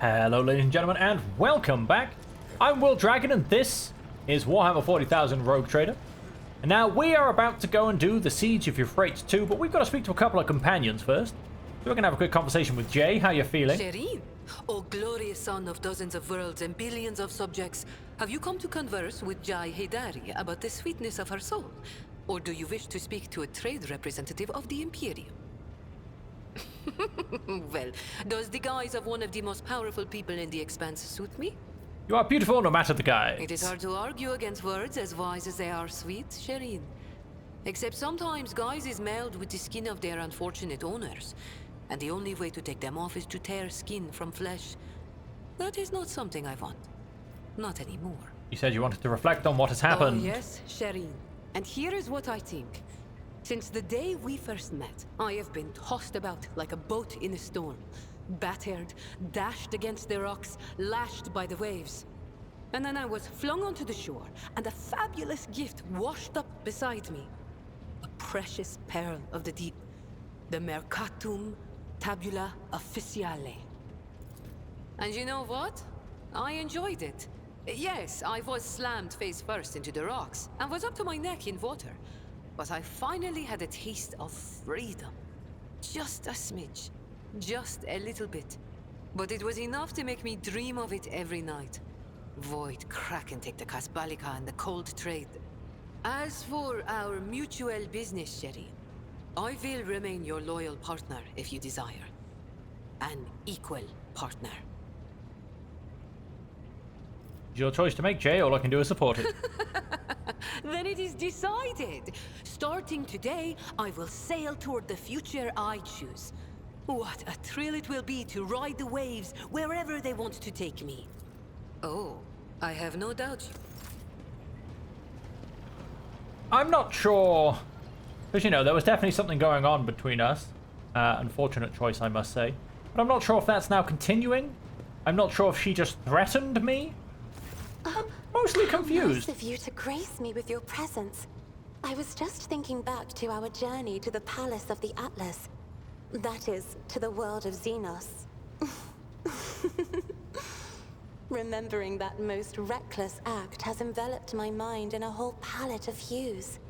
Hello ladies and gentlemen, and welcome back. I'm Will Dragon, and this is Warhammer 40,000 Rogue Trader. And now we are about to go and do the Siege of Euphrates 2, but we've got to speak to a couple of companions first. So we're going to have a quick conversation with Jay. How you feeling? Shireen, O glorious son of dozens of worlds and billions of subjects, have you come to converse with Jai Haydari about the sweetness of her soul? Or do you wish to speak to a trade representative of the Imperium? Well, does the guise of one of the most powerful people in the Expanse suit me? You are beautiful no matter the guise. It is hard to argue against words as wise as they are sweet, Shireen. Except sometimes guises meld with the skin of their unfortunate owners, and the only way to take them off is to tear skin from flesh. That is not something I want. Not anymore. You said you wanted to reflect on what has happened. Oh yes, Shireen. And here is what I think. Since the day we first met, I have been tossed about like a boat in a storm. Battered, dashed against the rocks, lashed by the waves. And then I was flung onto the shore, and a fabulous gift washed up beside me. A precious pearl of the deep. The Mercatum Tabula Officiale. And you know what? I enjoyed it. Yes, I was slammed face first into the rocks, and was up to my neck in water. But I finally had a taste of freedom. Just a smidge. Just a little bit. But it was enough to make me dream of it every night. Void, crack, and take the Kasbalika and the cold trade. As for our mutual business, Sherry, I will remain your loyal partner if you desire. An equal partner. It's your choice to make, Jay. All I can do is support it. Then it is decided. Starting today, I will sail toward the future I choose. What a thrill it will be to ride the waves wherever they want to take me. Oh, I have no doubt. I'm not sure. Because, you know, there was definitely something going on between us. Unfortunate choice, I must say. But I'm not sure if that's now continuing. I'm not sure if she just threatened me. I'm mostly confused. Nice of you to grace me with your presence. I was just thinking back to our journey to the Palace of the Atlas. That is, to the world of Xenos. Remembering that most reckless act has enveloped my mind in a whole palette of hues.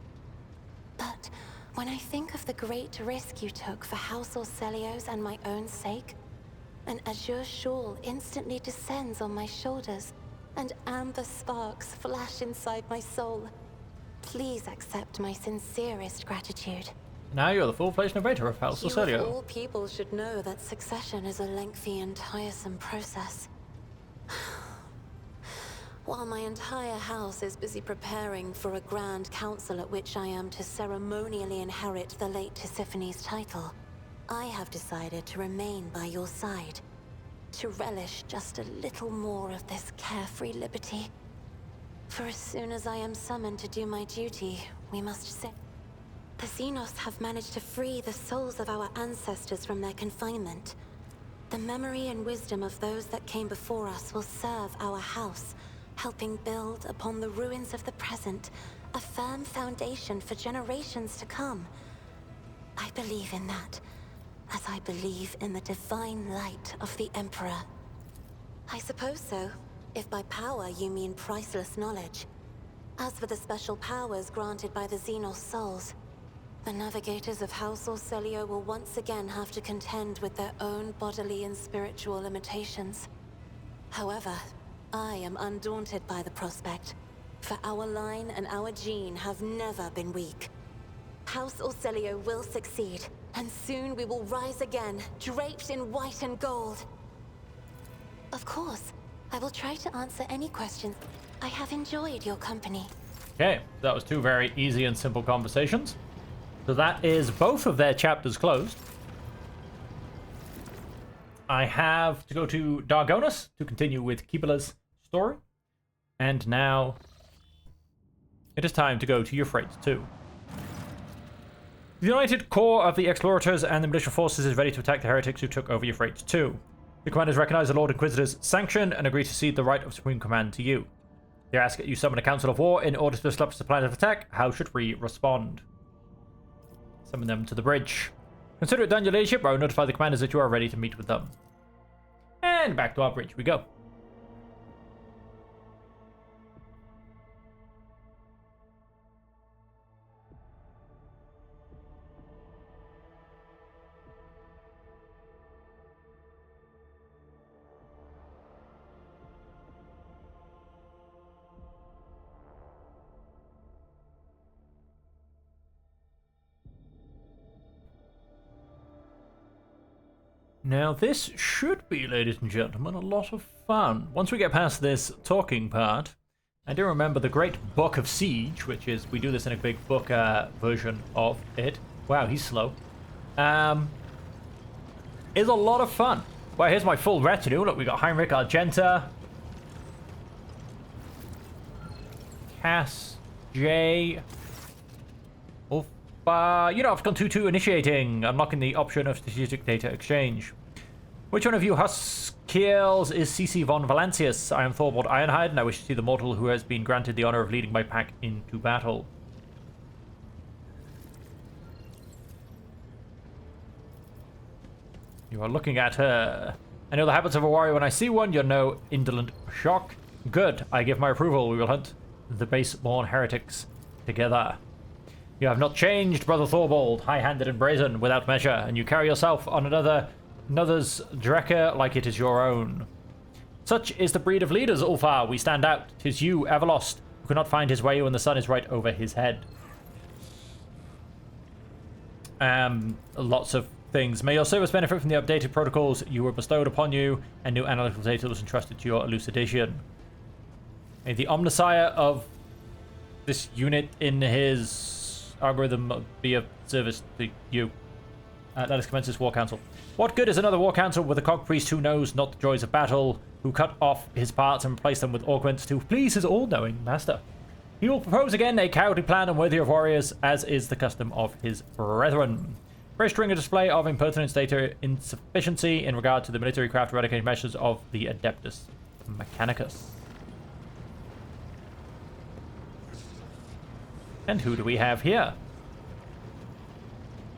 But when I think of the great risk you took for House Orcelios and my own sake, an azure shawl instantly descends on my shoulders, and amber sparks flash inside my soul. Please accept my sincerest gratitude. Now you're the full-fledged narrator of House You of Orcelio. all people should know that succession is a lengthy and tiresome process. While my entire house is busy preparing for a grand council at which I am to ceremonially inherit the late Tisiphony's title, I have decided to remain by your side, to relish just a little more of this carefree liberty. For as soon as I am summoned to do my duty, we must sit. The Xenos have managed to free the souls of our ancestors from their confinement. The memory and wisdom of those that came before us will serve our house, helping build upon the ruins of the present a firm foundation for generations to come. I believe in that, as I believe in the divine light of the Emperor. I suppose so, if by power you mean priceless knowledge. As for the special powers granted by the Xenos souls, the navigators of House Orcelio will once again have to contend with their own bodily and spiritual limitations. However, I am undaunted by the prospect, for our line and our gene have never been weak. House Orcelio will succeed, and soon we will rise again, draped in white and gold. Of course, I will try to answer any questions. I have enjoyed your company. Okay, that was two very easy and simple conversations. So that is both of their chapters closed. I have to go to Dargonus to continue with Kibala's story. And now it is time to go to Euphrates 2. The united core of the explorators and the militia forces is ready to attack the heretics who took over Euphrates 2. The commanders recognize the Lord Inquisitor's sanction and agree to cede the right of supreme command to you. They ask that you summon a council of war in order to establish the plan of attack. How should we respond? Summon them to the bridge. Consider it done, your leadership. I will notify the commanders that you are ready to meet with them. And back to our bridge we go. Now this should be, ladies and gentlemen, a lot of fun. Once we get past this talking part, I do remember the Great Book of Siege, which is, we do this in a big book version of it. Wow, he's slow. Is a lot of fun. Well, here's my full retinue. Look, we got Heinrich, Argenta, Cass, Jay, Ulf. Afghan 2-2 initiating, unlocking the option of strategic data exchange. Which one of you Huskiels is CC von Valancius? I am Thorvald Ironhide, and I wish to see the mortal who has been granted the honor of leading my pack into battle. You are looking at her. I know the habits of a warrior. When I see one, you'll know indolent shock. Good, I give my approval. We will hunt the base-born heretics together. You have not changed, brother Thorvald, high-handed and brazen, without measure, and you carry yourself on another's drecker like it is your own. Such is the breed of leaders, Ulfar. We stand out. 'Tis you, Everlost, who cannot find his way when the sun is right over his head. Lots of things. May your service benefit from the updated protocols you were bestowed upon you, and new analytical data was entrusted to your elucidation. May the Omnissiah of this unit in his algorithm be of service to you. Let us commence this war council. What good is another war council with a cog priest who knows not the joys of battle, who cut off his parts and replaced them with augments to please his all-knowing master? He will propose again a cowardly plan unworthy of warriors, as is the custom of his brethren. Registering a display of impertinence data insufficiency in regard to the military craft eradication measures of the Adeptus Mechanicus. And who do we have here?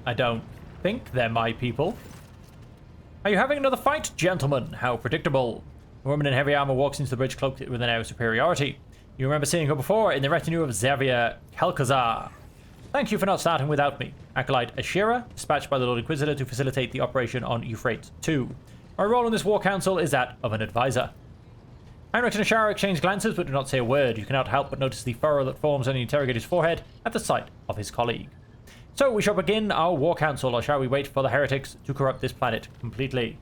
I don't think they're my people. Are you having another fight, gentlemen? How predictable. A woman in heavy armor walks into the bridge cloaked with an air of superiority. You remember seeing her before in the retinue of Xavier Kelkazar. Thank you for not starting without me. Acolyte Ashira, dispatched by the Lord Inquisitor to facilitate the operation on Euphrates II. My role in this war council is that of an advisor. Heinrich and Ashara exchange glances but do not say a word. You cannot help but notice the furrow that forms on the interrogator's forehead at the sight of his colleague. So we shall begin our war council, or shall we wait for the heretics to corrupt this planet completely?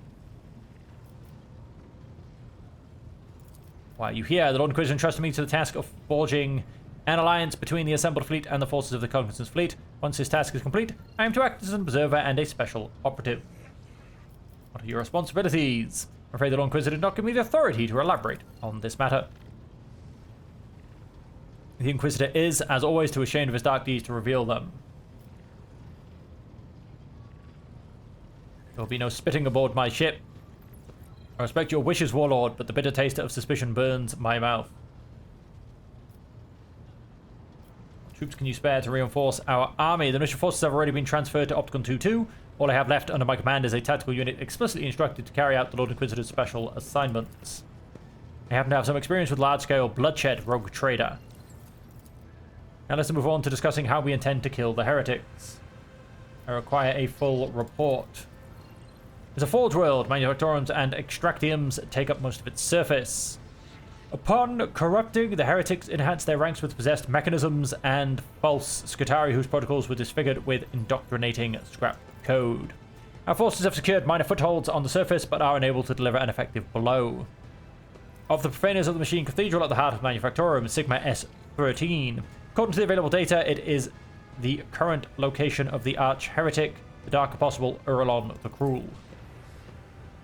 Why are you here? The Lord Inquisitor entrusted me to the task of forging an alliance between the assembled fleet and the forces of the Cognizance fleet. Once this task is complete, I am to act as an observer and a special operative. What are your responsibilities? I'm afraid the Lord Inquisitor did not give me the authority to elaborate on this matter. The Inquisitor is, as always, too ashamed of his dark deeds to reveal them. There will be no spitting aboard my ship. I respect your wishes, Warlord, but the bitter taste of suspicion burns my mouth. What troops can you spare to reinforce our army? The militia forces have already been transferred to Opticon 2-2. All I have left under my command is a tactical unit explicitly instructed to carry out the Lord Inquisitor's special assignments. I happen to have some experience with large-scale bloodshed, rogue trader. Now let's move on to discussing how we intend to kill the heretics. I require a full report. It's a forge world. Manufactorums and extractiums take up most of its surface. Upon corrupting, the heretics enhance their ranks with possessed mechanisms and false Scutari whose protocols were disfigured with indoctrinating scrap code. Our forces have secured minor footholds on the surface, but are unable to deliver an effective blow. Of the profaners of the Machine Cathedral at the heart of Manufactorum, Sigma S13. According to the available data, it is the current location of the arch-heretic, the dark apostle Urlon the Cruel.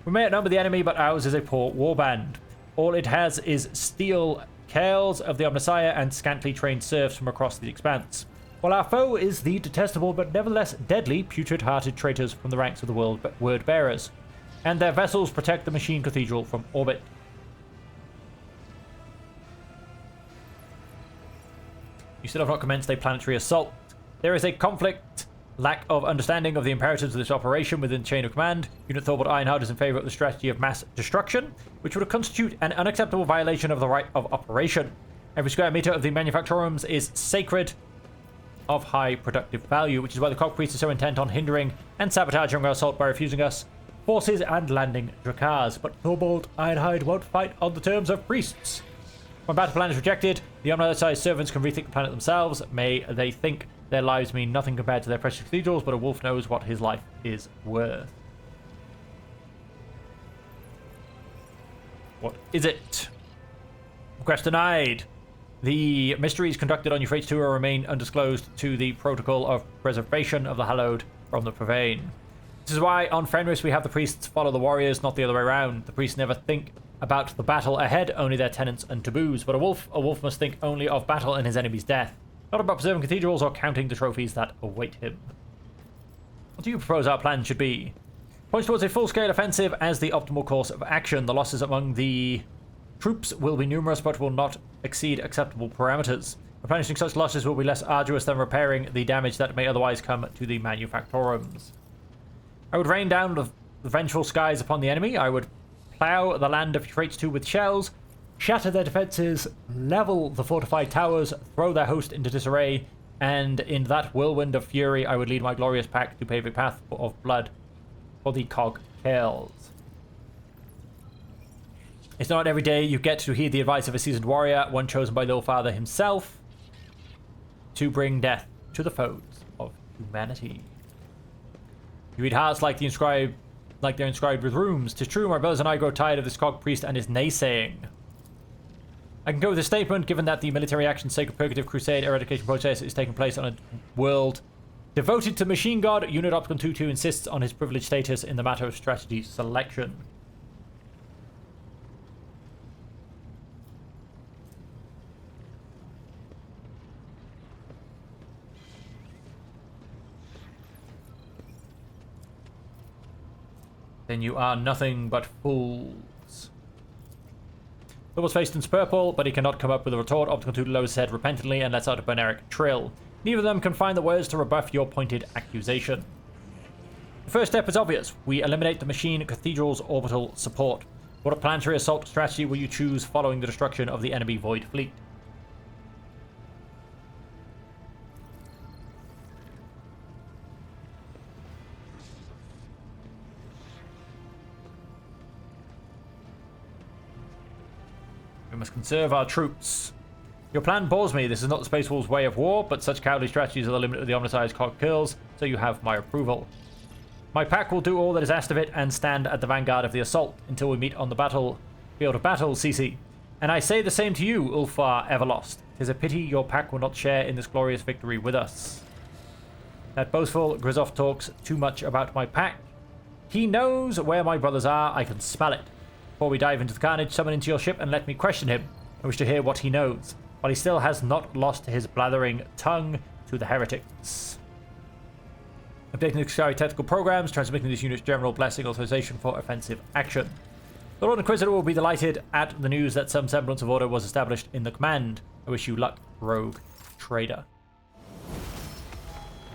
We may outnumber the enemy, but ours is a poor warband. All it has is steel cales of the Omnissiah and scantily trained serfs from across the expanse. While our foe is the detestable but nevertheless deadly putrid-hearted traitors from the ranks of the word-bearers, and their vessels protect the Machine Cathedral from orbit. You still have not commenced a planetary assault. There is a conflict lack of understanding of the imperatives of this operation within the chain of command, Unit Thorvald Ironheart is in favor of the strategy of mass destruction, which would constitute an unacceptable violation of the right of operation. Every square meter of the manufactorums is sacred, of high productive value, which is why the Cogpriests are so intent on hindering and sabotaging our assault by refusing us forces and landing Drakars. But Thorvald Ironhide won't fight on the terms of priests. When battle plan is rejected, the unrealized servants can rethink the planet themselves. May they think their lives mean nothing compared to their precious cathedrals, but a wolf knows what his life is worth. What is it? Request denied. The mysteries conducted on Euphrates tour remain undisclosed to the protocol of preservation of the hallowed from the profane. This is why on Fenris we have the priests follow the warriors, not the other way around. The priests never think about the battle ahead, only their tenets and taboos. But a wolf must think only of battle and his enemy's death, not about preserving cathedrals or counting the trophies that await him. What do you propose our plan should be? Points towards a full-scale offensive as the optimal course of action. The losses among the troops will be numerous, but will not exceed acceptable parameters. Replenishing such losses will be less arduous than repairing the damage that may otherwise come to the manufactorums. I would rain down the vengeful skies upon the enemy. I would plow the land of Euphrates 2 with shells, shatter their defenses, level the fortified towers, throw their host into disarray, and in that whirlwind of fury I would lead my glorious pack to pave a path of blood for the cog tails. It's not every day you get to heed the advice of a seasoned warrior, one chosen by the All-Father himself, to bring death to the foes of humanity. You read hearts like they're inscribed with runes. 'Tis true, my brothers and I grow tired of this cog priest and his naysaying. I can go with a statement, given that the military action sacred purgative crusade eradication process is taking place on a world devoted to machine god. Unit Opticon 22 insists on his privileged status in the matter of strategy selection. Then you are nothing but fools. Thorvald's face turns purple, but he cannot come up with a retort. Opticon 2 lowers his head repentantly and lets out a barbaric trill. Neither of them can find the words to rebuff your pointed accusation. The first step is obvious. We eliminate the machine cathedral's orbital support. What a planetary assault strategy will you choose following the destruction of the enemy Void Fleet? We must conserve our troops. Your plan bores me. This is not the Space Wolves' way of war, but such cowardly strategies are the limit of the omnicized cog kills, so you have my approval. My pack will do all that is asked of it and stand at the vanguard of the assault until we meet on the field of battle, CC. And I say the same to you, Ulfar Everlost. 'Tis a pity your pack will not share in this glorious victory with us. That boastful Grizoff talks too much about my pack. He knows where my brothers are. I can smell it. Before we dive into the carnage, summon into your ship and let me question him. I wish to hear what he knows, while he still has not lost his blathering tongue to the heretics. Updating the Sky tactical programs, transmitting this unit's general blessing authorization for offensive action. The Lord Inquisitor will be delighted at the news that some semblance of order was established in the command. I wish you luck, rogue trader.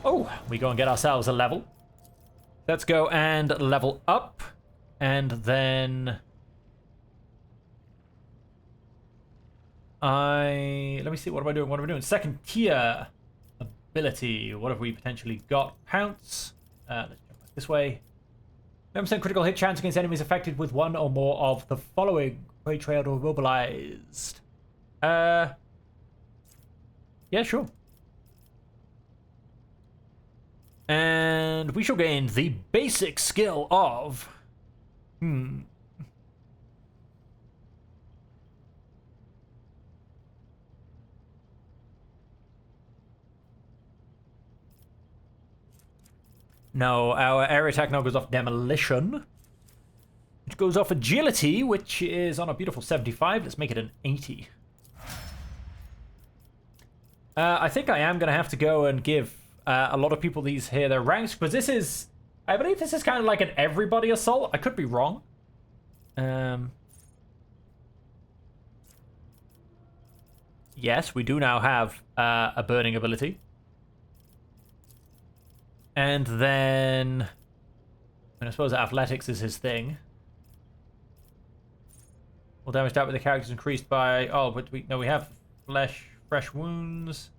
Oh, we go and get ourselves a level. Let's go and level up, and then let me see, what am I doing? Second tier ability. What have we potentially got? Pounce. Let's jump back this way. 11% critical hit chance against enemies affected with one or more of the following. Prey trailed or mobilized. Yeah, sure. And we shall gain the basic skill of No, our air attack now goes off demolition, which goes off agility, which is on a beautiful 75. Let's make it an 80. I think I am going to have to go and give a lot of people these here their ranks, because this is, I believe this is kind of like an everybody assault. I could be wrong. Yes, we do now have a burning ability. And then... And I suppose athletics is his thing. Well, damage dealt with the characters increased by... Oh, but we have fresh wounds.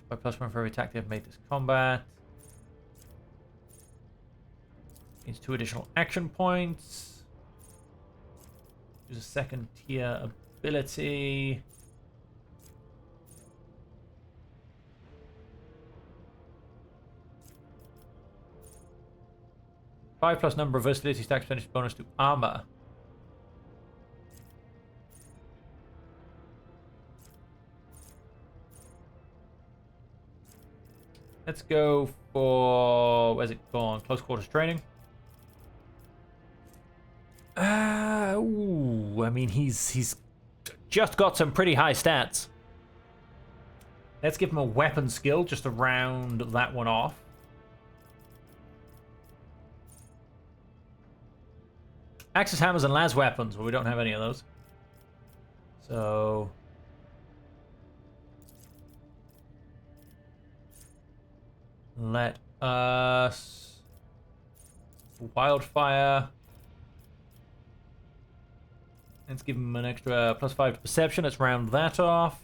By +1 for every attack they have made this combat. Needs 2 additional action points. Use a second tier ability. Five plus number of versatility stacks percentage bonus to armor. Let's go for... Where's it gone? Close quarters training. Ooh, I mean, he's just got some pretty high stats. Let's give him a weapon skill just to round that one off. Axes, hammers, and las weapons. Well, we don't have any of those. So... Let us... Wildfire. Let's give him an extra +5 to perception. Let's round that off.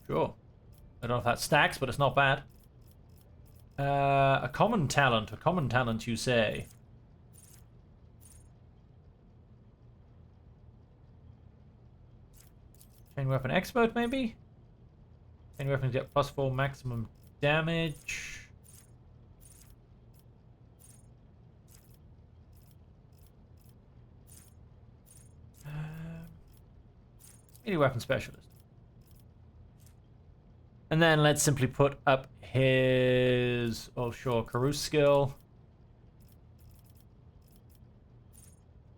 Sure. I don't know if that stacks, but it's not bad. A common talent, you say? Chain weapon expert, maybe? Chain weapons get +4 maximum damage. Melee weapon specialist. And then let's simply put up his... Oh, sure, Karus skill.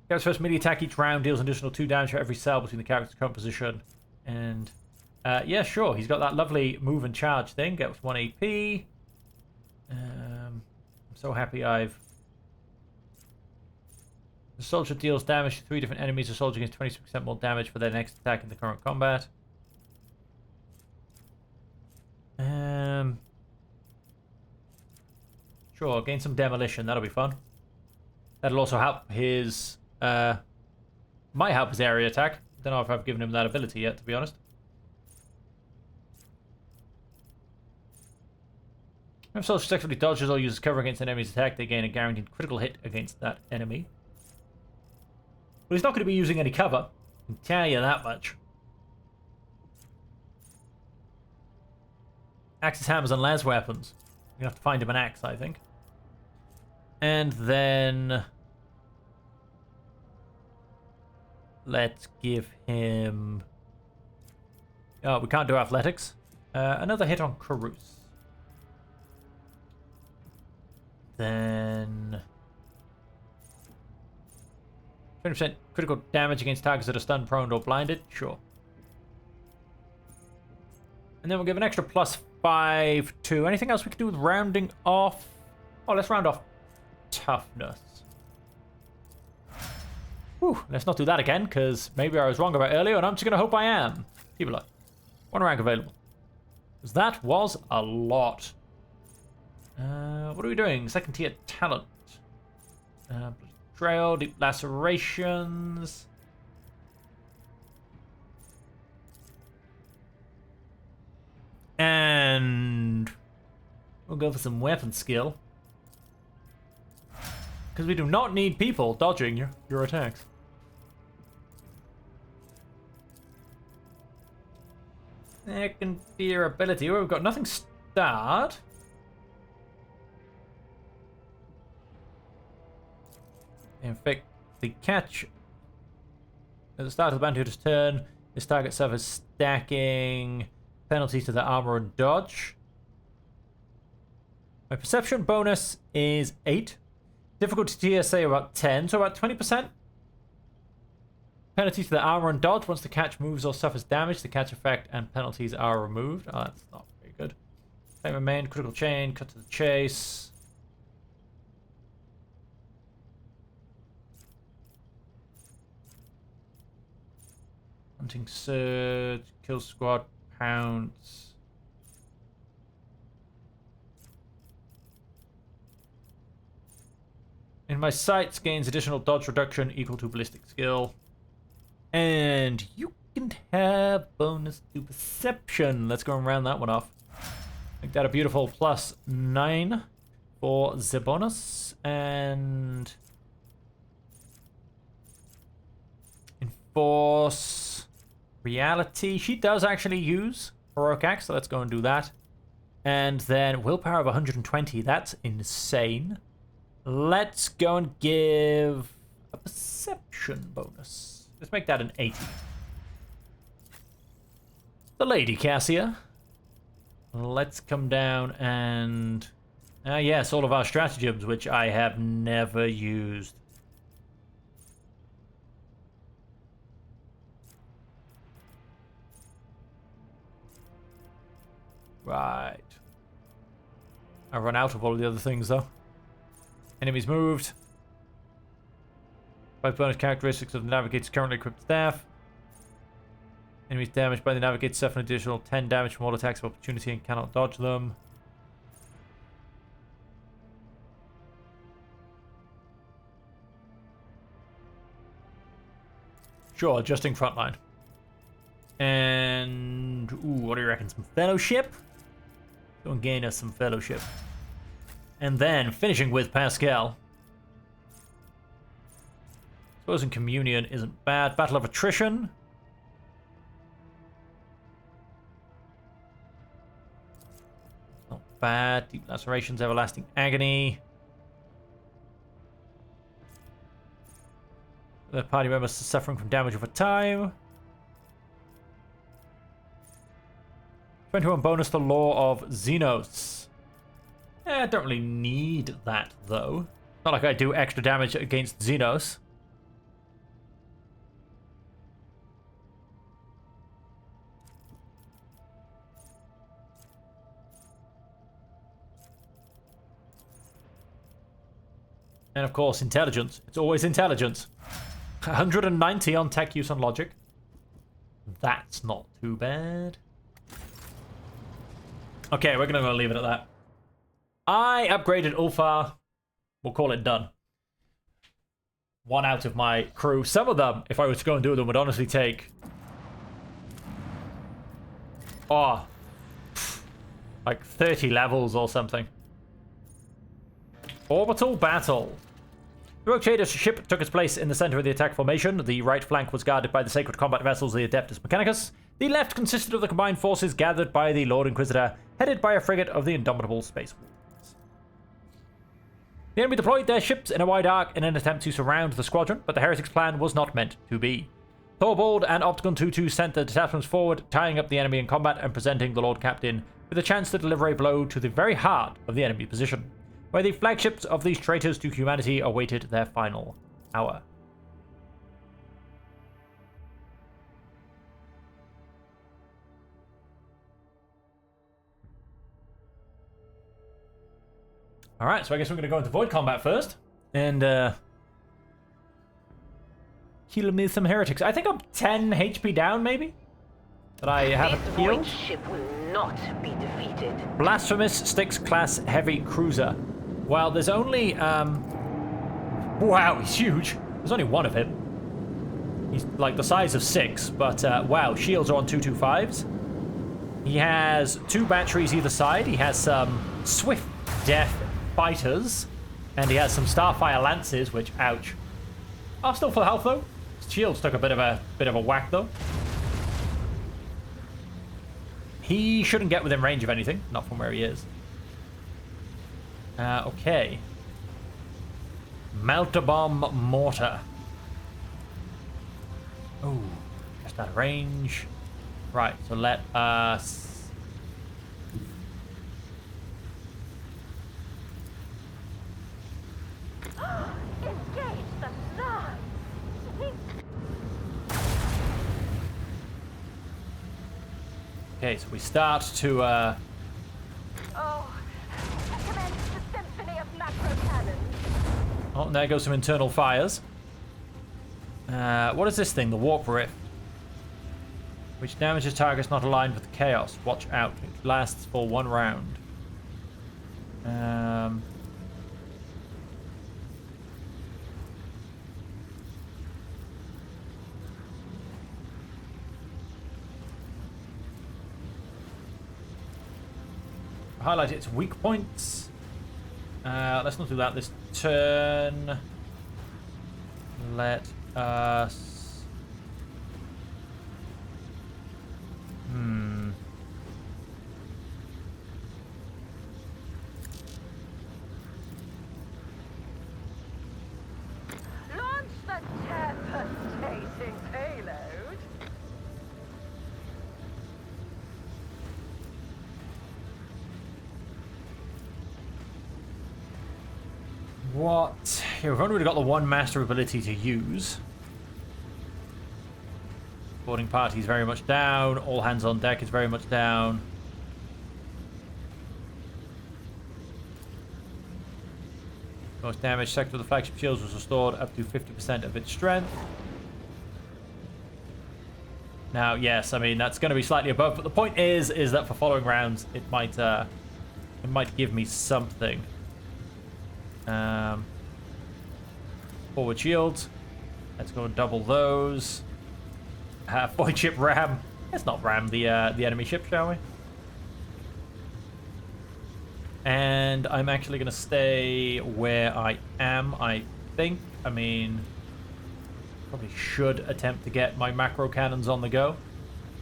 Character's first melee attack each round deals an additional 2 damage for every cell between the character's current position. And, yeah, sure, he's got that lovely move and charge thing. Gets 1 AP. I'm so happy I've... The soldier deals damage to 3 different enemies. The soldier gets 26% more damage for their next attack in the current combat. Sure, gain some demolition. That'll be fun. That'll also help his... might help his area attack. Don't know if I've given him that ability yet, to be honest. If soldier successfully dodges or uses cover against an enemy's attack, they gain a guaranteed critical hit against that enemy. But he's not going to be using any cover. I can tell you that much. Axes, hammers, and las weapons. You're going to have to find him an axe, I think. And then... Let's give him... Oh, we can't do athletics. Another hit on Karus. Then... 20% critical damage against targets that are stunned, prone, or blinded. Sure. And then we'll give an extra +5 to... Anything else we can do with rounding off? Oh, let's round off toughness. Whew, let's not do that again, because maybe I was wrong about earlier, and I'm just going to hope I am. People are 1 rank available. Because that was a lot. What are we doing? Second tier talent. Betrayal, deep lacerations. And we'll go for some weapon skill. Because we do not need people dodging your attacks. Second tier ability. Oh, we've got nothing starred. In fact, the catch at the start of the Bandicoot's turn, this target suffers stacking penalties to the armor and dodge. My perception bonus is 8. Difficulty TSA about 10, so about 20%. Penalties to the armor and dodge. Once the catch moves or suffers damage, the catch effect and penalties are removed. Oh, that's not very good. Claim remain, critical chain, cut to the chase. Hunting surge, kill squad, pounce. In my sights gains additional dodge reduction equal to ballistic skill. And you can have bonus to perception. Let's go and round that one off. Make that a beautiful +9 for the bonus. And enforce reality. She does actually use heroic axe, so let's go and do that. And then willpower of 120. That's insane. Let's go and give a perception bonus. Let's make that an 80. The Lady Cassia. Let's come down and... yes, all of our stratagems, which I have never used. Right. I run out of all the other things, though. Enemies moved. 5 bonus characteristics of the Navigator's currently equipped staff. Enemies damaged by the Navigator suffer an additional 10 damage from all attacks of opportunity and cannot dodge them. Sure, adjusting frontline. And... ooh, what do you reckon? Some fellowship? Go and gain us some fellowship. And then, finishing with Pascal. Supposing Communion isn't bad. Battle of Attrition. Not bad. Deep Lacerations, Everlasting Agony. The party members suffering from damage over time. 21 bonus to Law of Xenos. I don't really need that, though. Not like I do extra damage against Xenos. And of course, intelligence. It's always intelligence. 190 on tech use and logic. That's not too bad. Okay, we're going to leave it at that. I upgraded Ulfar. We'll call it done. 1 out of my crew. Some of them, if I was to go and do them, would honestly take... oh, like 30 levels or something. Orbital battle. The Rogue Trader's ship took its place in the center of the attack formation. The right flank was guarded by the sacred combat vessels, the Adeptus Mechanicus. The left consisted of the combined forces gathered by the Lord Inquisitor, headed by a frigate of the Indomitable Space Wolves. The enemy deployed their ships in a wide arc in an attempt to surround the squadron, but the heretics' plan was not meant to be. Thorvald and Opticon 22 sent their detachments forward, tying up the enemy in combat and presenting the Lord Captain with a chance to deliver a blow to the very heart of the enemy position, where the flagships of these traitors to humanity awaited their final hour. Alright, so I guess we're going to go into void combat first. And, heal me some heretics. I think I'm 10 HP down, maybe? That I haven't healed. This void ship will not be defeated. Blasphemous Styx class heavy cruiser. Well, there's only, wow, he's huge. There's only one of him. He's like the size of 6, but, wow, shields are on 225s. He has 2 batteries either side. He has some swift death fighters, and he has some Starfire lances, which, ouch. Are still full health though. His shields took a bit of a whack though. He shouldn't get within range of anything, not from where he is. Okay. Melter-bomb mortar. Oh, just out of range. Right, so let us. Engage the Zard! Okay, so we start to Oh, Oh, and there goes some internal fires. What is this thing? The Warp Rift. Which damages targets not aligned with the chaos. Watch out. It lasts for 1 round. Highlight its weak points. Let's not do that this turn. Let us... Launch the devastating payload. What? Here, we've only got the 1 master ability to use. Boarding party is very much down. All hands on deck is very much down. Most damage sector of the flagship shields was restored up to 50% of its strength. Now, yes, I mean that's going to be slightly above, but the point is that for following rounds, it might give me something. Forward shields. Let's go and double those. Void ship ram. Let's not ram the enemy ship, shall we? And I'm actually going to stay where I am, I think. I mean, probably should attempt to get my macro cannons on the go.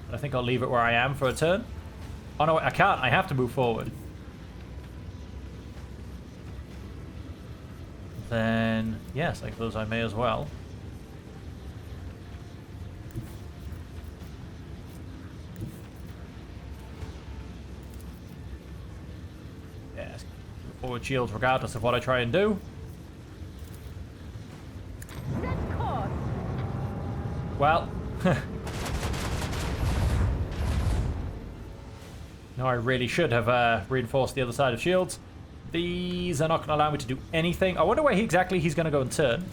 But I think I'll leave it where I am for a turn. Oh no, I can't. I have to move forward. Then, yes, I suppose I may as well. Yes, forward shields regardless of what I try and do. Well, no, I really should have reinforced the other side of shields. These are not going to allow me to do anything. I wonder where exactly he's going to go and turn.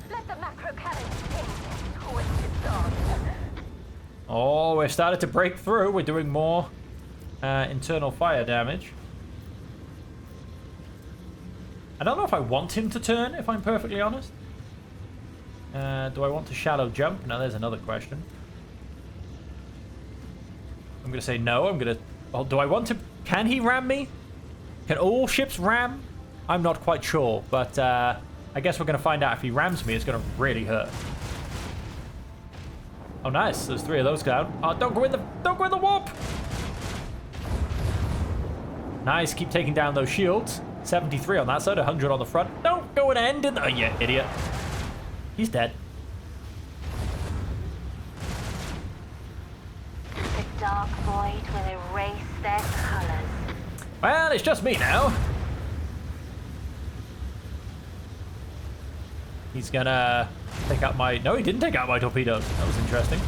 Let the macro cannon sting. Twist its arm. Oh, we've started to break through. We're doing more internal fire damage. I don't know if I want him to turn, if I'm perfectly honest. Do I want to shallow jump? Now, there's another question. I'm going to say no. I'm going to... Well, do I want to... Can he ram me? Can all ships ram? I'm not quite sure, but I guess we're going to find out. If he rams me, it's going to really hurt. Oh, nice. There's 3 of those down. Oh, don't go in the warp! Nice. Keep taking down those shields. 73 on that side, 100 on the front. Don't go and end in... Oh, you idiot. He's dead. The dark void will erase their colors. Well, it's just me now. He's gonna take out my... No, he didn't take out my torpedoes. That was interesting.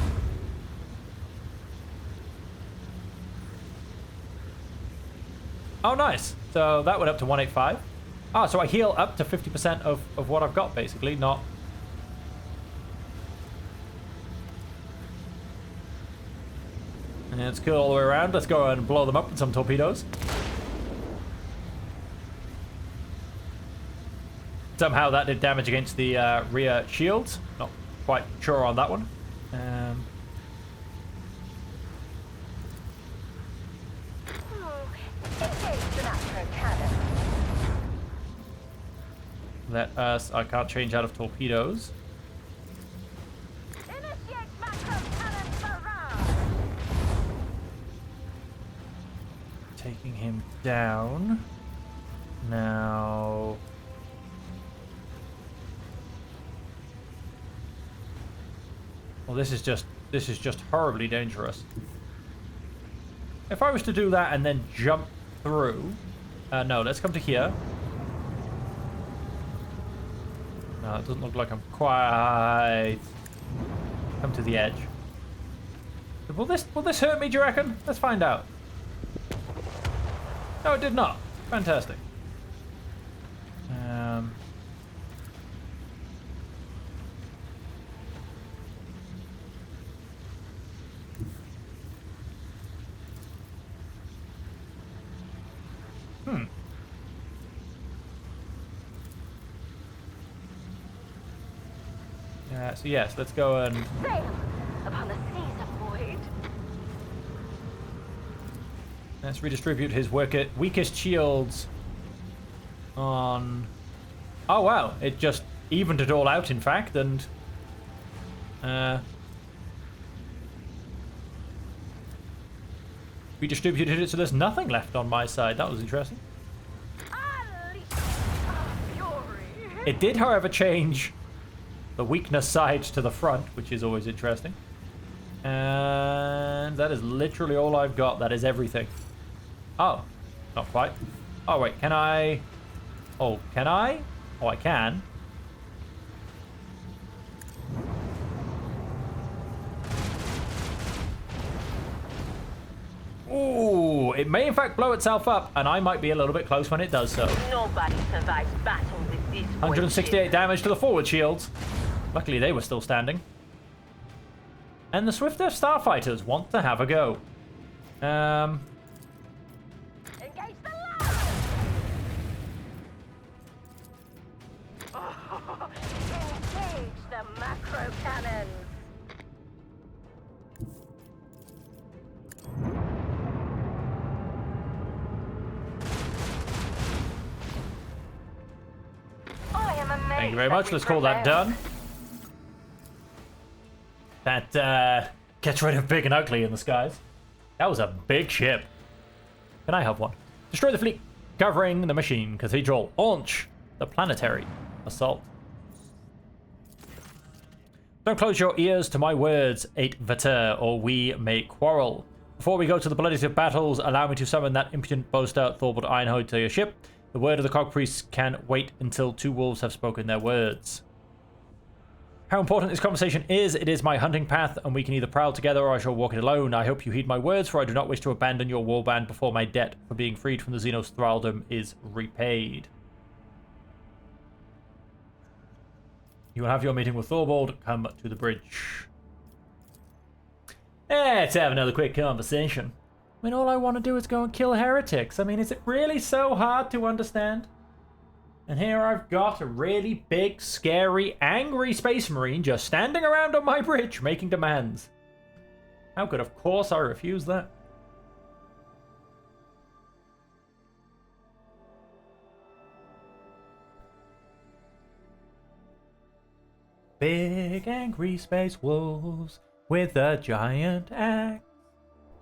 Oh, nice. So that went up to 185. Ah, so I heal up to 50% of what I've got, basically, not... And it's cool all the way around. Let's go and blow them up with some torpedoes. Somehow that did damage against the rear shields. Not quite sure on that one. Let us... I can't change out of torpedoes. Initiate macro cannon barrage. Taking him down. Now... Well, this is just horribly dangerous. If I was to do that and then jump through... no, let's come to here. No, it doesn't look like I'm quite... Come to the edge. Will this hurt me, do you reckon? Let's find out. No, it did not. Fantastic. So yes, let's go and... Sail upon the seas of void. Let's redistribute his weakest shields on... Oh wow, it just evened it all out in fact, and... redistributed it so there's nothing left on my side. That was interesting. Unleash fury. It did, however, change the weakness side to the front, which is always interesting. And that is literally all I've got. That is everything. Oh, not quite. Oh, wait, can I... Oh, can I? Oh, I can. Ooh, it may in fact blow itself up, and I might be a little bit close when it does so. Nobody survives battle with this 168 damage to the forward shields. Luckily, they were still standing. And the swifter starfighters want to have a go. Engage the land! Oh, engage the macro cannons! I am amazed. Thank you very much. Let's call that done. That gets rid of Big and Ugly in the skies. That was a big ship. Can I have one? Destroy the fleet covering the machine cathedral. Launch the planetary assault. Don't close your ears to my words, 8 Vater, or we may quarrel. Before we go to the bloodiest of battles, allow me to summon that impudent boaster, Thorvald Ironhide, to your ship. The word of the Cogpriest can wait until 2 wolves have spoken their words. How important this conversation is, it is my hunting path, and we can either prowl together or I shall walk it alone. I hope you heed my words, for I do not wish to abandon your warband before my debt for being freed from the Xenos thraldom is repaid. You will have your meeting with Thorvald. Come to the bridge. Let's have another quick conversation. I mean, all I want to do is go and kill heretics. I mean, is it really so hard to understand? And here I've got a really big, scary, angry space marine just standing around on my bridge making demands. How could, of course, I refuse that? Big, angry space wolves with a giant axe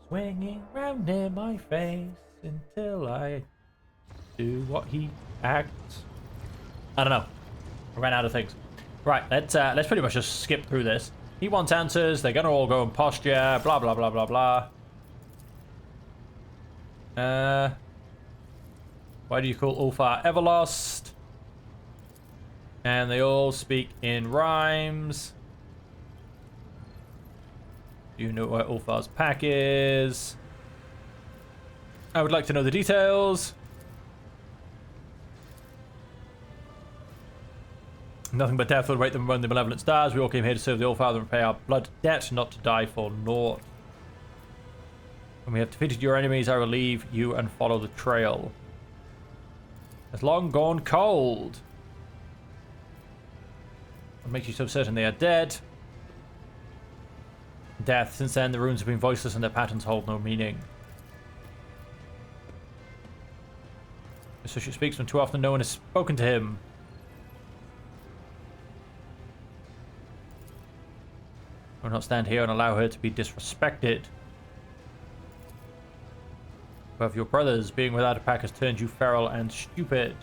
swinging round near my face until I do what he acts. I don't know. I ran out of things. Right, let's pretty much just skip through this. He wants answers. They're gonna all go in posture. Blah blah blah blah blah. Why do you call Ulfar Everlost? And they all speak in rhymes. Do you know where Ulfar's pack is? I would like to know the details. Nothing but death will await them among the malevolent stars. We all came here to serve the All-Father and pay our blood debt, not to die for naught. When we have defeated your enemies, I will leave you and follow the trail. Has long gone cold. What makes you so certain they are dead? Death. Since then, the runes have been voiceless and their patterns hold no meaning. So she speaks when too often no one has spoken to him. I will not stand here and allow her to be disrespected. But your brothers, being without a pack, has turned you feral and stupid.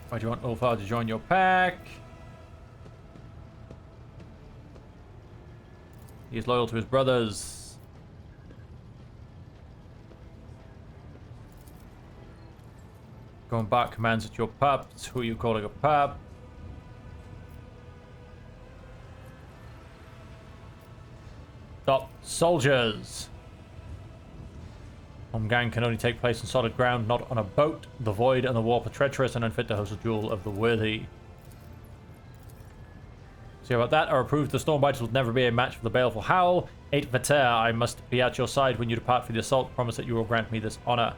Why do you want Ulfar to join your pack? He is loyal to his brothers. Going back commands at your pups. Who are you calling a pup? Soldiers. Homegang can only take place on solid ground, not on a boat. The void and the warp are treacherous and unfit to host a duel of the worthy. See about that? Are approved. The Stormbiters will never be a match for the baleful Howl. 8 Veter, I must be at your side when you depart for the assault. Promise that you will grant me this honor.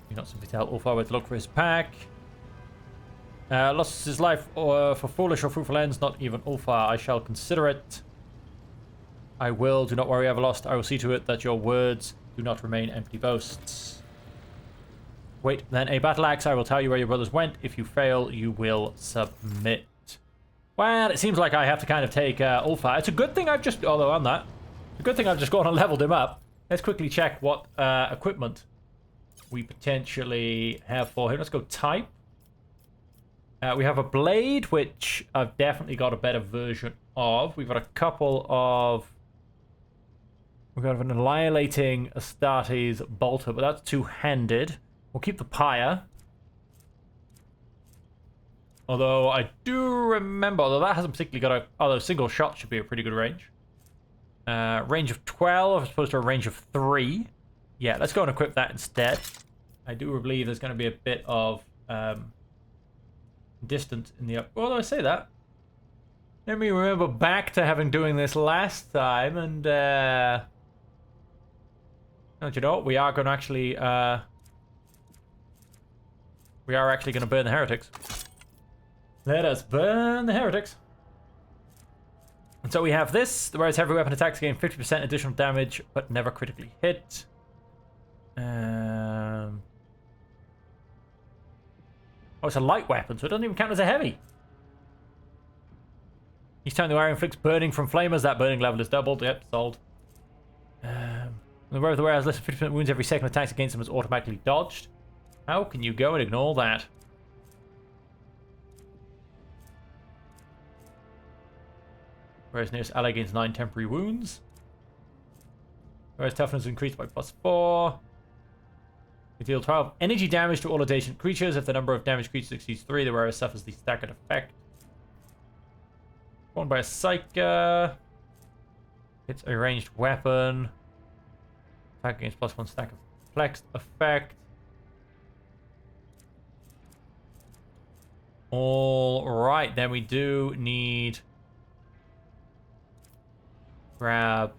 You're not simply tell Ulfar where to look for his pack. Lost his life for foolish or fruitful ends, not even Ulfar. I shall consider it. I will. Do not worry, Everlost. I will see to it that your words do not remain empty boasts. Wait, then a battle axe. I will tell you where your brothers went. If you fail, you will submit. Well, it seems like I have to kind of take Ulfar. It's a good thing I've just... Although on that, it's a good thing I've just gone and leveled him up. Let's quickly check what equipment we potentially have for him. Let's go type. We have a blade, which I've definitely got a better version of. We've got a couple of... We've got an annihilating Astartes bolter, but that's two-handed. We'll keep the pyre. Although I do remember, although that hasn't particularly got a... Although single shot should be a pretty good range. Range of 12 as opposed to a range of 3. Yeah, let's go and equip that instead. I do believe there's going to be a bit of distance in the up. Although I say that, let me remember back to having doing this last time, and don't you know, we are going to actually going to burn the heretics. Let us burn the heretics. And so we have this, whereas heavy weapon attacks gain 50% additional damage, but never critically hit. Oh, it's a light weapon, so it doesn't even count as a heavy. Each time the wearer inflicts burning from flamers, that burning level is doubled. Yep, sold. The wearer of the wearer has less than 50% wounds every second attacks against him is automatically dodged. How can you go and ignore that? Whereas nearest ally gains 9 temporary wounds. Whereas toughness is increased by +4. You deal 12 energy damage to all adjacent creatures. If the number of damaged creatures exceeds 3, the wearer suffers the staggered effect. Worn by a Psyker. It's a ranged weapon. Attack against +1 stack of perplexed effect. Alright, then we do need... Grab...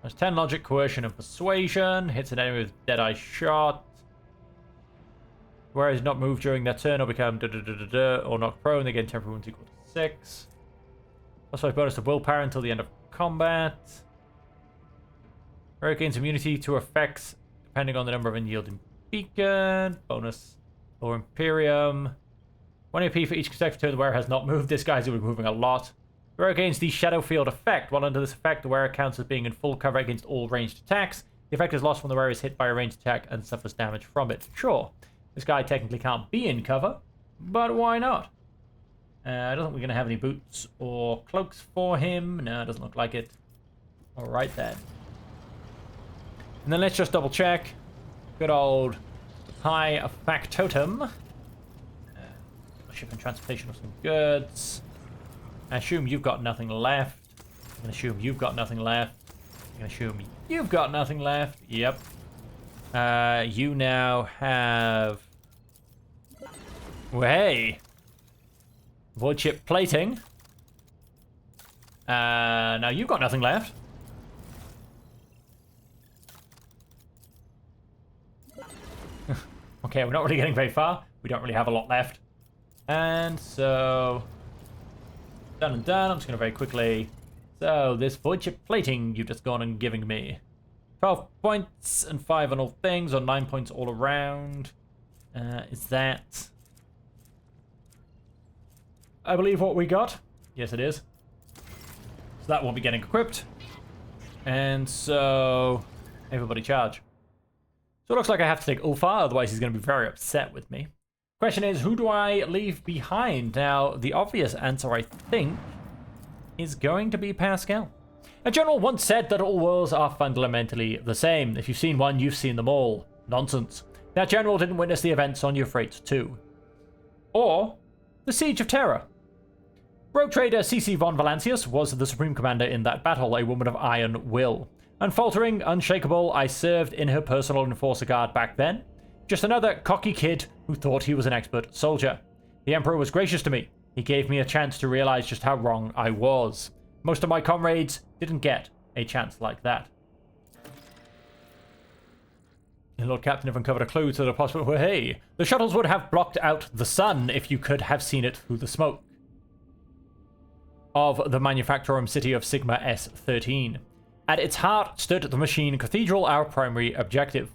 There's 10 logic, coercion, and persuasion. Hits an enemy with Deadeye shot. Whereas not move during their turn or become or knock prone, they gain temporary wounds equal to 6. Also, bonus to willpower until the end of combat. Where it gains immunity to effects depending on the number of unyielding beacon. Bonus or Imperium. 1 AP for each consecutive turn the wearer has not moved. This guy's going to be moving a lot. The wearer gains the Shadow Field effect. While under this effect, the wearer counts as being in full cover against all ranged attacks. The effect is lost when the wearer is hit by a ranged attack and suffers damage from it. Sure, this guy technically can't be in cover, but why not? I don't think we're going to have any boots or cloaks for him. No, it doesn't look like it. Alright then. And then let's just double check. Good old high factotum. Ship and transportation of some goods. I assume you've got nothing left. I'm going to assume you've got nothing left. I'm going to assume you've got nothing left. Yep. You now have... Well, hey. Void chip plating. Now you've got nothing left. Okay, we're not really getting very far. We don't really have a lot left. And so... Done and done. I'm just going to very quickly... So, this void chip plating you've just gone and giving me. 12 points and 5 on all things, or 9 points all around. Is that... I believe what we got? Yes, it is. So that won't be getting equipped. And so... Everybody charge. So it looks like I have to take Ulfar, otherwise he's going to be very upset with me. Question is, who do I leave behind? Now, the obvious answer, I think, is going to be Pascal. A general once said that all worlds are fundamentally the same. If you've seen one, you've seen them all. Nonsense. That general didn't witness the events on Euphrates 2. Or the Siege of Terror. Rogue trader Cece von Valancius was the supreme commander in that battle, a woman of iron will. Unfaltering, unshakable, I served in her personal enforcer guard back then. Just another cocky kid who thought he was an expert soldier. The Emperor was gracious to me. He gave me a chance to realize just how wrong I was. Most of my comrades didn't get a chance like that. The Lord Captain have uncovered a clue to the possible. Hey, the shuttles would have blocked out the sun if you could have seen it through the smoke of the manufactorum city of Sigma S13. At its heart stood the machine cathedral, our primary objective.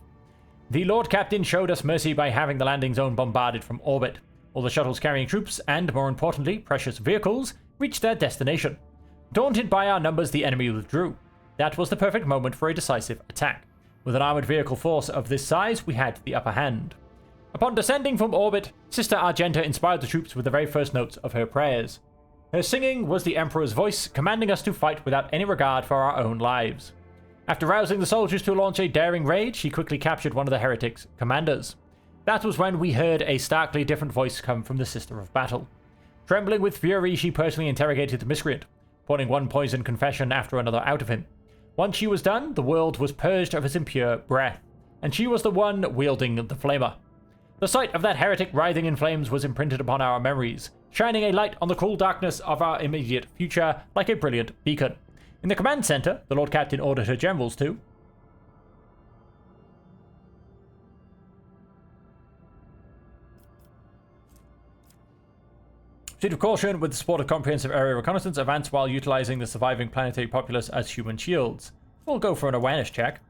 The Lord Captain showed us mercy by having the landing zone bombarded from orbit. All the shuttles carrying troops, and more importantly, precious vehicles, reached their destination. Daunted by our numbers, the enemy withdrew. That was the perfect moment for a decisive attack. With an armored vehicle force of this size, we had the upper hand. Upon descending from orbit, Sister Argenta inspired the troops with the very first notes of her prayers. Her singing was the Emperor's voice, commanding us to fight without any regard for our own lives. After rousing the soldiers to launch a daring raid, she quickly captured one of the heretics' commanders. That was when we heard a starkly different voice come from the Sister of Battle. Trembling with fury, she personally interrogated the miscreant, pouring one poisoned confession after another out of him. Once she was done, the world was purged of its impure breath, and she was the one wielding the flamer. The sight of that heretic writhing in flames was imprinted upon our memories, shining a light on the cruel darkness of our immediate future like a brilliant beacon. In the command center, the Lord Captain ordered her generals to proceed with caution with the support of comprehensive area reconnaissance, advance while utilizing the surviving planetary populace as human shields. We'll go for an awareness check.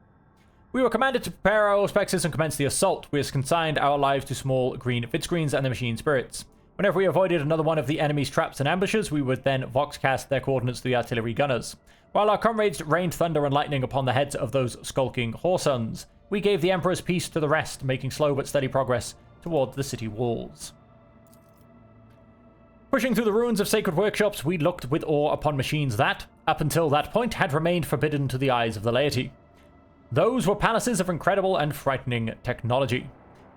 We were commanded to prepare our spexes and commence the assault. We have consigned our lives to small green vidscreens and the machine spirits. Whenever we avoided another one of the enemy's traps and ambushes, we would then voxcast their coordinates to the artillery gunners. While our comrades rained thunder and lightning upon the heads of those skulking whoresuns, we gave the Emperor's peace to the rest, making slow but steady progress toward the city walls. Pushing through the ruins of sacred workshops, we looked with awe upon machines that, up until that point, had remained forbidden to the eyes of the laity. Those were palaces of incredible and frightening technology.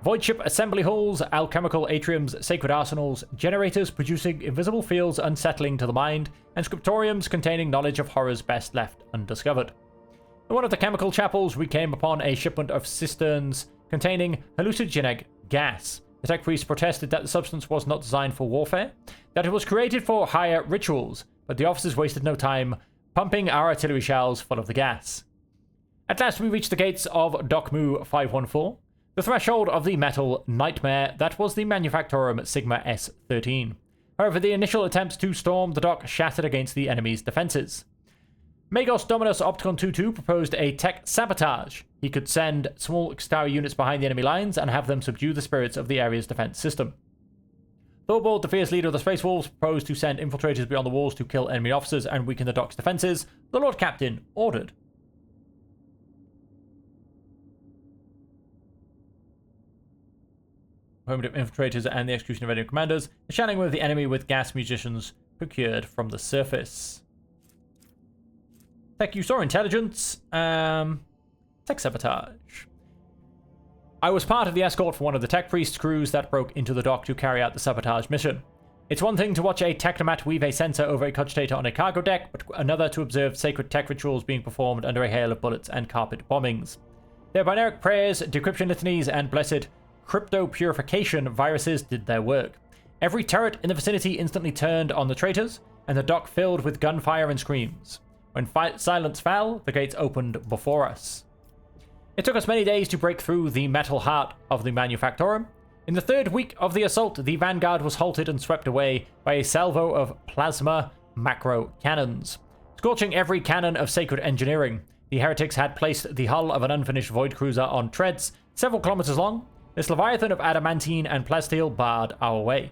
Void ship assembly halls, alchemical atriums, sacred arsenals, generators producing invisible fields unsettling to the mind, and scriptoriums containing knowledge of horrors best left undiscovered. In one of the chemical chapels, we came upon a shipment of cisterns containing hallucinogenic gas. The tech priest protested that the substance was not designed for warfare, that it was created for higher rituals, but the officers wasted no time pumping our artillery shells full of the gas. At last we reached the gates of Docmu 514, the threshold of the metal nightmare that was the manufactorum Sigma S13. However, the initial attempts to storm the dock shattered against the enemy's defenses. Magos Dominus Opticon 22 proposed a tech sabotage. He could send small Xtari units behind the enemy lines and have them subdue the spirits of the area's defense system. Thorvald, the fierce leader of the Space Wolves, proposed to send infiltrators beyond the walls to kill enemy officers and weaken the dock's defenses. The Lord Captain ordered. Primitive infiltrators and the execution of enemy commanders, shining with the enemy with gas munitions procured from the surface. Tech use or intelligence. Tech sabotage. I was part of the escort for one of the tech priest's crews that broke into the dock to carry out the sabotage mission. It's one thing to watch a technomat weave a sensor over a cogitator on a cargo deck, but another to observe sacred tech rituals being performed under a hail of bullets and carpet bombings. Their binaric prayers, decryption litanies, and blessed crypto purification viruses did their work. Every turret in the vicinity instantly turned on the traitors, and the dock filled with gunfire and screams. When silence fell, the gates opened before us. It took us many days to break through the metal heart of the manufactorum. In the third week of the assault, the vanguard was halted and swept away by a salvo of plasma macro cannons. Scorching every cannon of sacred engineering, the heretics had placed the hull of an unfinished void cruiser on treads several kilometers long. This leviathan of adamantine and plasteel barred our way.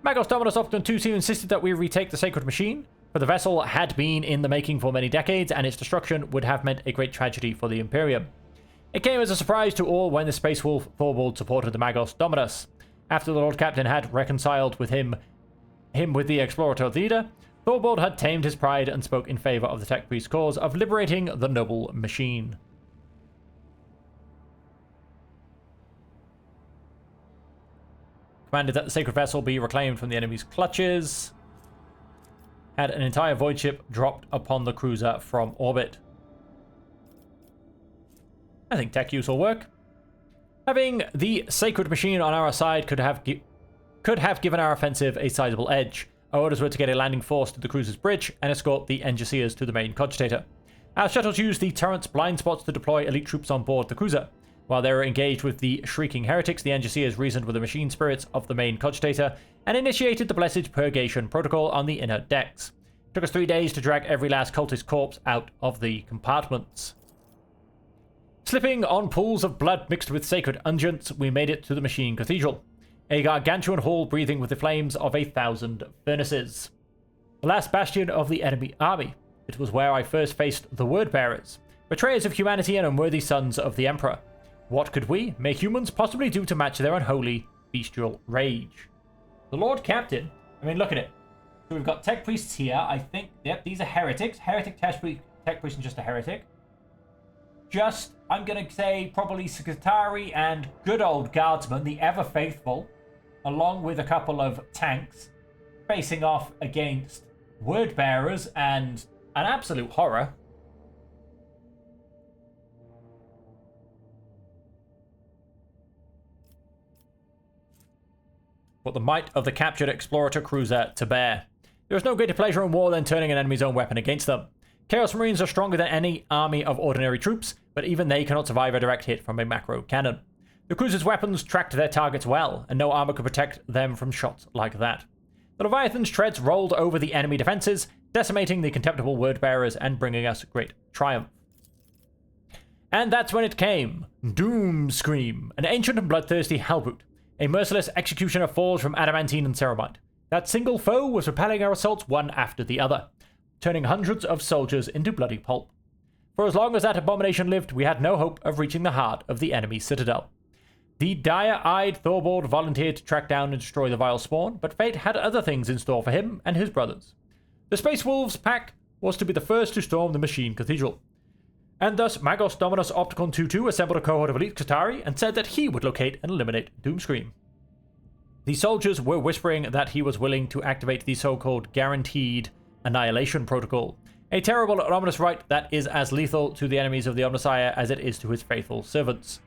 Magos Dominus Optimum 2 insisted that we retake the sacred machine, for the vessel had been in the making for many decades, and its destruction would have meant a great tragedy for the Imperium. It came as a surprise to all when the Space Wolf Thorvald supported the Magos Dominus. After the Lord Captain had reconciled with him with the Explorator leader, Thorvald had tamed his pride and spoke in favor of the Tech Priest's cause of liberating the noble machine. Commanded that the sacred vessel be reclaimed from the enemy's clutches. had an entire void ship dropped upon the cruiser from orbit. I think tech use will work. Having the sacred machine on our side could have given our offensive a sizable edge. Our orders were to get a landing force to the cruiser's bridge and escort the Engineers to the main cogitator. Our shuttles used the turret's blind spots to deploy elite troops on board the cruiser. While they were engaged with the shrieking heretics, the Engineers reasoned with the machine spirits of the main cogitator and initiated the Blessed Purgation protocol on the inner decks. It took us 3 days to drag every last cultist corpse out of the compartments. Slipping on pools of blood mixed with sacred unguents, we made it to the Machine Cathedral, a gargantuan hall breathing with the flames of 1,000 furnaces. The last bastion of the enemy army. It was where I first faced the Word-Bearers, betrayers of humanity and unworthy sons of the Emperor. What could we, mere humans, possibly do to match their unholy, bestial rage? The Lord Captain. I mean, look at it. So we've got tech priests here. I think, yep, these are heretics. Heretic tech priest and just a heretic. Just, I'm going to say, probably Skitarii and good old guardsmen, the ever faithful, along with a couple of tanks, facing off against Word-Bearers and an absolute horror. Put the might of the captured explorator cruiser to bear. There is no greater pleasure in war than turning an enemy's own weapon against them. Chaos Marines are stronger than any army of ordinary troops, but even they cannot survive a direct hit from a macro cannon. The cruiser's weapons tracked their targets well, and no armor could protect them from shots like that. The Leviathan's treads rolled over the enemy defenses, decimating the contemptible Word-Bearers and bringing us great triumph. And that's when it came. Doom Scream, an ancient and bloodthirsty hellbrute, a merciless executioner forged from adamantine and ceramite. That single foe was repelling our assaults one after the other, turning hundreds of soldiers into bloody pulp. For as long as that abomination lived, we had no hope of reaching the heart of the enemy citadel. The dire-eyed Thorvald volunteered to track down and destroy the vile spawn, but fate had other things in store for him and his brothers. The Space Wolves pack was to be the first to storm the Machine Cathedral. And thus Magos Dominus Opticon 22 assembled a cohort of elite Skitarii and said that he would locate and eliminate Doomscream. The soldiers were whispering that he was willing to activate the so-called Guaranteed Annihilation Protocol, a terrible and ominous rite that is as lethal to the enemies of the Omnissiah as it is to his faithful servants.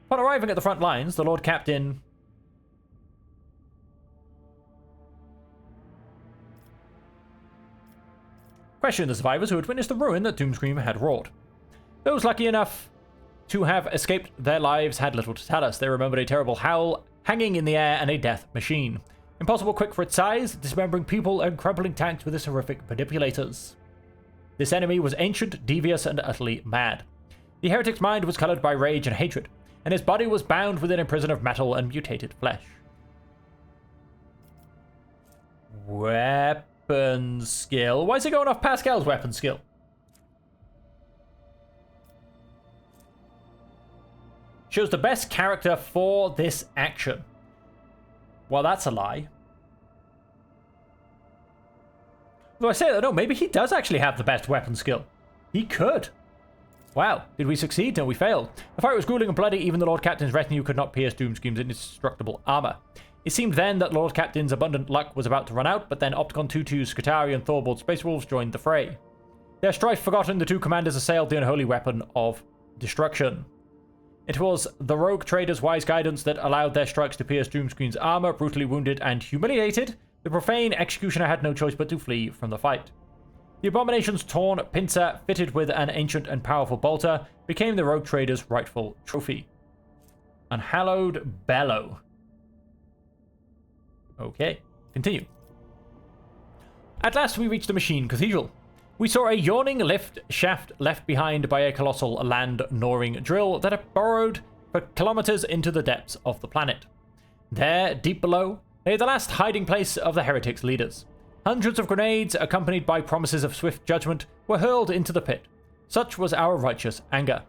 Upon arriving at the front lines, the Lord Captain questioned the survivors who had witnessed the ruin that Doomscream had wrought. Those lucky enough to have escaped their lives had little to tell us. They remembered a terrible howl hanging in the air and a death machine. Impossible quick for its size, dismembering people and crumpling tanks with its horrific manipulators. This enemy was ancient, devious, and utterly mad. The heretic's mind was colored by rage and hatred, and his body was bound within a prison of metal and mutated flesh. Weapon skill. Why is he going off Pascal's weapon skill? Shows the best character for this action. Well, that's a lie. Though I say that, no, maybe he does actually have the best weapon skill. He could. Wow, did we succeed? No, we failed. The fight was grueling and bloody. Even the Lord Captain's retinue could not pierce Doomscream's indestructible armor. It seemed then that Lord Captain's abundant luck was about to run out, but then Opticon 22's Skitarii and Thorvald Space Wolves joined the fray. Their strife forgotten, the two commanders assailed the unholy weapon of destruction. It was the rogue traders' wise guidance that allowed their strikes to pierce Doomscream's armor. Brutally wounded and humiliated, the profane executioner had no choice but to flee from the fight. The abomination's torn pincer, fitted with an ancient and powerful bolter, became the rogue trader's rightful trophy. Unhallowed bellow. Okay, continue. At last we reached the Machine Cathedral. We saw a yawning lift shaft left behind by a colossal land-gnawing drill that had burrowed for kilometers into the depths of the planet. There, deep below, lay the last hiding place of the heretics' leaders. Hundreds of grenades, accompanied by promises of swift judgment, were hurled into the pit. Such was our righteous anger.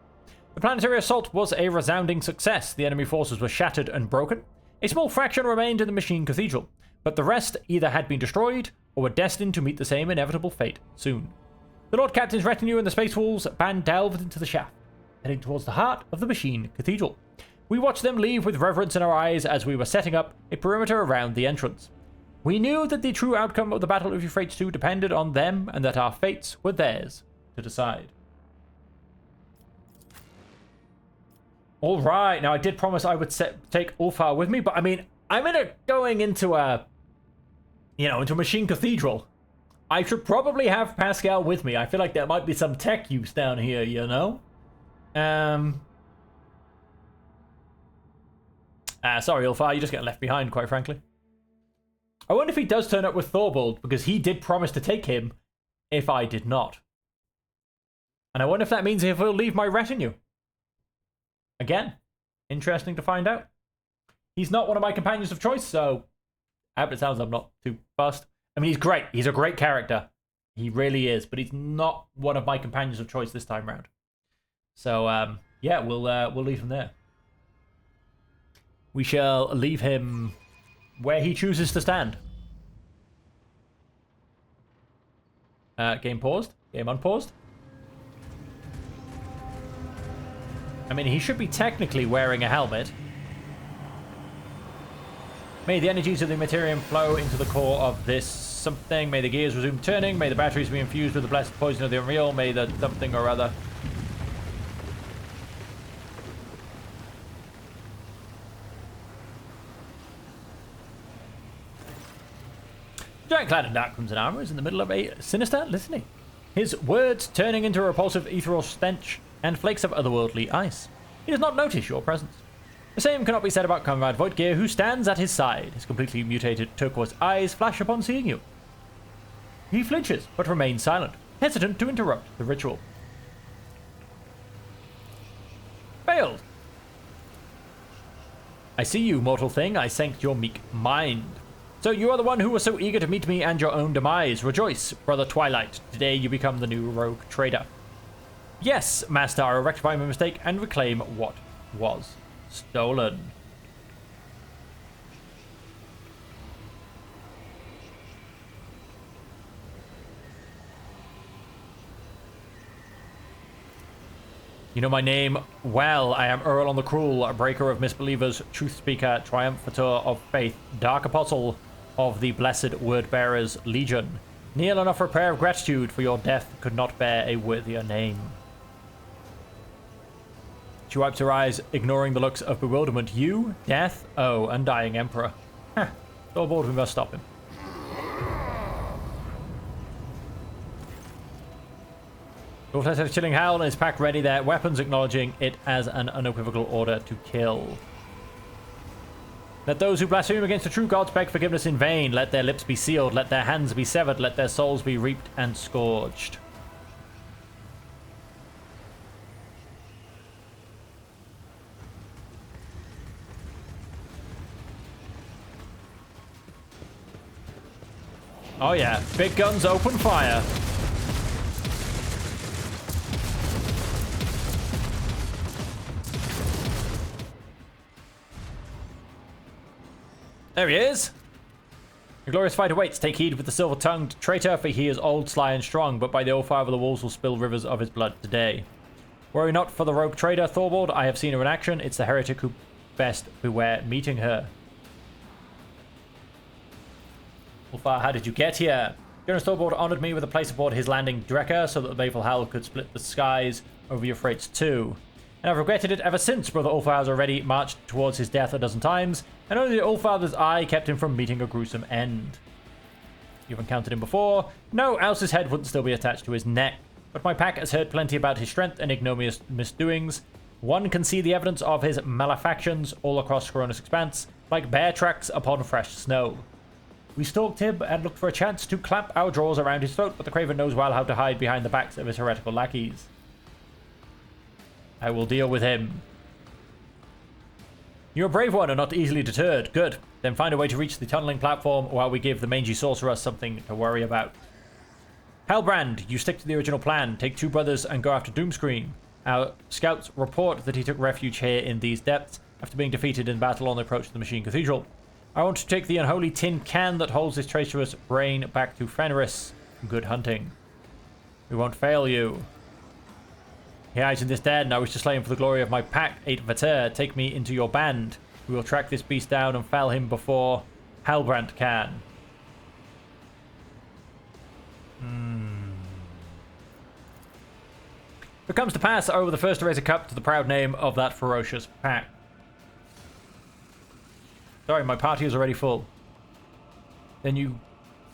The planetary assault was a resounding success. The enemy forces were shattered and broken. A small fraction remained in the Machine Cathedral, but the rest either had been destroyed or were destined to meet the same inevitable fate soon. The Lord Captain's retinue and the Space Wolves band delved into the shaft, heading towards the heart of the Machine Cathedral. We watched them leave with reverence in our eyes as we were setting up a perimeter around the entrance. We knew that the true outcome of the Battle of Euphrates II depended on them, and that our fates were theirs to decide. All right, now I did promise I would take Ulfar with me, but I mean, I'm going into a, into a machine cathedral. I should probably have Pascal with me. I feel like there might be some tech use down here, Sorry, Ulfar, you just get left behind, quite frankly. I wonder if he does turn up with Thorvald, because he did promise to take him if I did not. And I wonder if that means if he'll leave my retinue. Again, interesting to find out. He's not one of my companions of choice, so I hope it sounds I'm not too fussed. I mean, he's great. He's a great character. He really is, but he's not one of my companions of choice this time round. So, yeah, we'll leave him there. We shall leave him where he chooses to stand. Game paused. Game unpaused. I mean, he should be technically wearing a helmet. May the energies of the materium flow into the core of this something. May the gears resume turning. May the batteries be infused with the blessed poison of the unreal. May the something or other. Giant clad in dark crimson armor is in the middle of a sinister listening. His words turning into a repulsive ethereal stench and flakes of otherworldly ice. He does not notice your presence. The same cannot be said about Comrade Voigtgear, who stands at his side. His completely mutated turquoise eyes flash upon seeing you. He flinches, but remains silent, hesitant to interrupt the ritual. Failed. I see you, mortal thing. I sank your meek mind. So you are the one who was so eager to meet me and your own demise. Rejoice, brother Twilight. Today you become the new rogue trader. Yes, Master, I will rectify my mistake and reclaim what was stolen. You know my name well. I am Earl on the Cruel, breaker of misbelievers, truth speaker, triumphator of faith, dark apostle of the blessed word-bearers legion. Kneel and offer a prayer of gratitude, for your death could not bear a worthier name. She wipes her eyes, ignoring the looks of bewilderment. You? Death? Oh, undying emperor. Huh. Thorvald, we must stop him. Wolf has a chilling howl and his pack ready, their weapons acknowledging it as an unequivocal order to kill. Let those who blaspheme against the true gods beg forgiveness in vain. Let their lips be sealed. Let their hands be severed. Let their souls be reaped and scourged. Oh yeah, big guns open fire. There he is. The glorious fight awaits. Take heed with the silver-tongued traitor, for he is old, sly, and strong, but by the old fire of the walls will spill rivers of his blood today. Worry not for the rogue trader, Thorvald. I have seen her in action. It's the heretic who best beware meeting her. Ulfar, how did you get here? Jonas Thorvald honored me with a place aboard his landing Drekker so that the baleful howl could split the skies over Euphrates too. And I've regretted it ever since. Brother Ulfar has already marched towards his death a dozen times, and only the Allfather's eye kept him from meeting a gruesome end. You've encountered him before? No, else his head wouldn't still be attached to his neck. But my pack has heard plenty about his strength and ignominious misdoings. One can see the evidence of his malefactions all across Corona's expanse, like bear tracks upon fresh snow. We stalked him and looked for a chance to clamp our jaws around his throat, but the Craven knows well how to hide behind the backs of his heretical lackeys. I will deal with him. You're a brave one and not easily deterred. Good. Then find a way to reach the tunneling platform while we give the mangy sorcerer something to worry about. Halbrand, you stick to the original plan. Take two brothers and go after Doomscreen. Our scouts report that he took refuge here in these depths after being defeated in battle on the approach to the Machine Cathedral. I want to take the unholy tin can that holds this traitorous brain back to Fenris. Good hunting. We won't fail you. He hides in this den, and I wish to slay him for the glory of my pack. 8 Vater, take me into your band. We will track this beast down and fell him before Halbrand can. It comes to pass over the first to raise a cup to the proud name of that ferocious pack. Sorry, my party is already full. Then you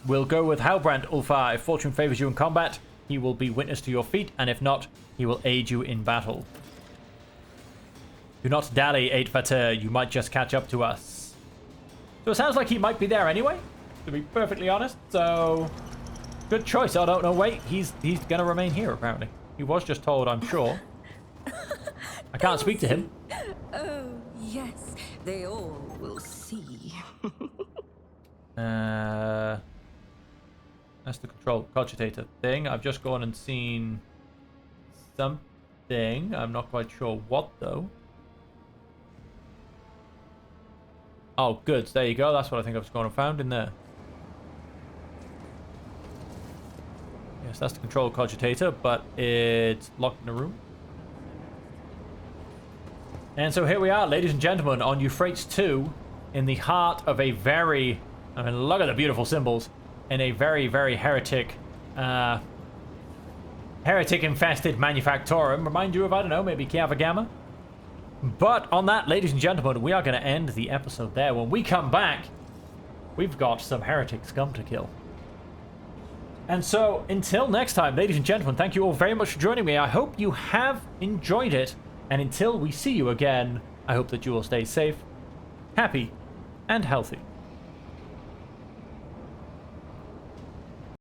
will go with Halbrand Ulfar. If fortune favors you in combat, he will be witness to your feat, and if not, he will aid you in battle. Do not dally, 8 Vater. You might just catch up to us. So it sounds like he might be there anyway, to be perfectly honest. So, good choice. Oh, no, wait. He's gonna remain here, apparently. He was just told, I'm sure. I can't speak to him. Oh, yes. They all will see. That's the control cogitator thing. I've just gone and seen something. I'm not quite sure what, though. Oh, good. There you go. That's what I think I've just gone and found in there. Yes, that's the control cogitator, but it's locked in a room. And so here we are, ladies and gentlemen, on Euphrates 2, in the heart of a very... I mean, look at the beautiful symbols. In a very, very heretic-infested manufactorum. Remind you of, I don't know, maybe Kiavagama? But on that, ladies and gentlemen, we are going to end the episode there. When we come back, we've got some heretic scum to kill. And so, until next time, ladies and gentlemen, thank you all very much for joining me. I hope you have enjoyed it. And until we see you again, I hope that you will stay safe, happy, and healthy.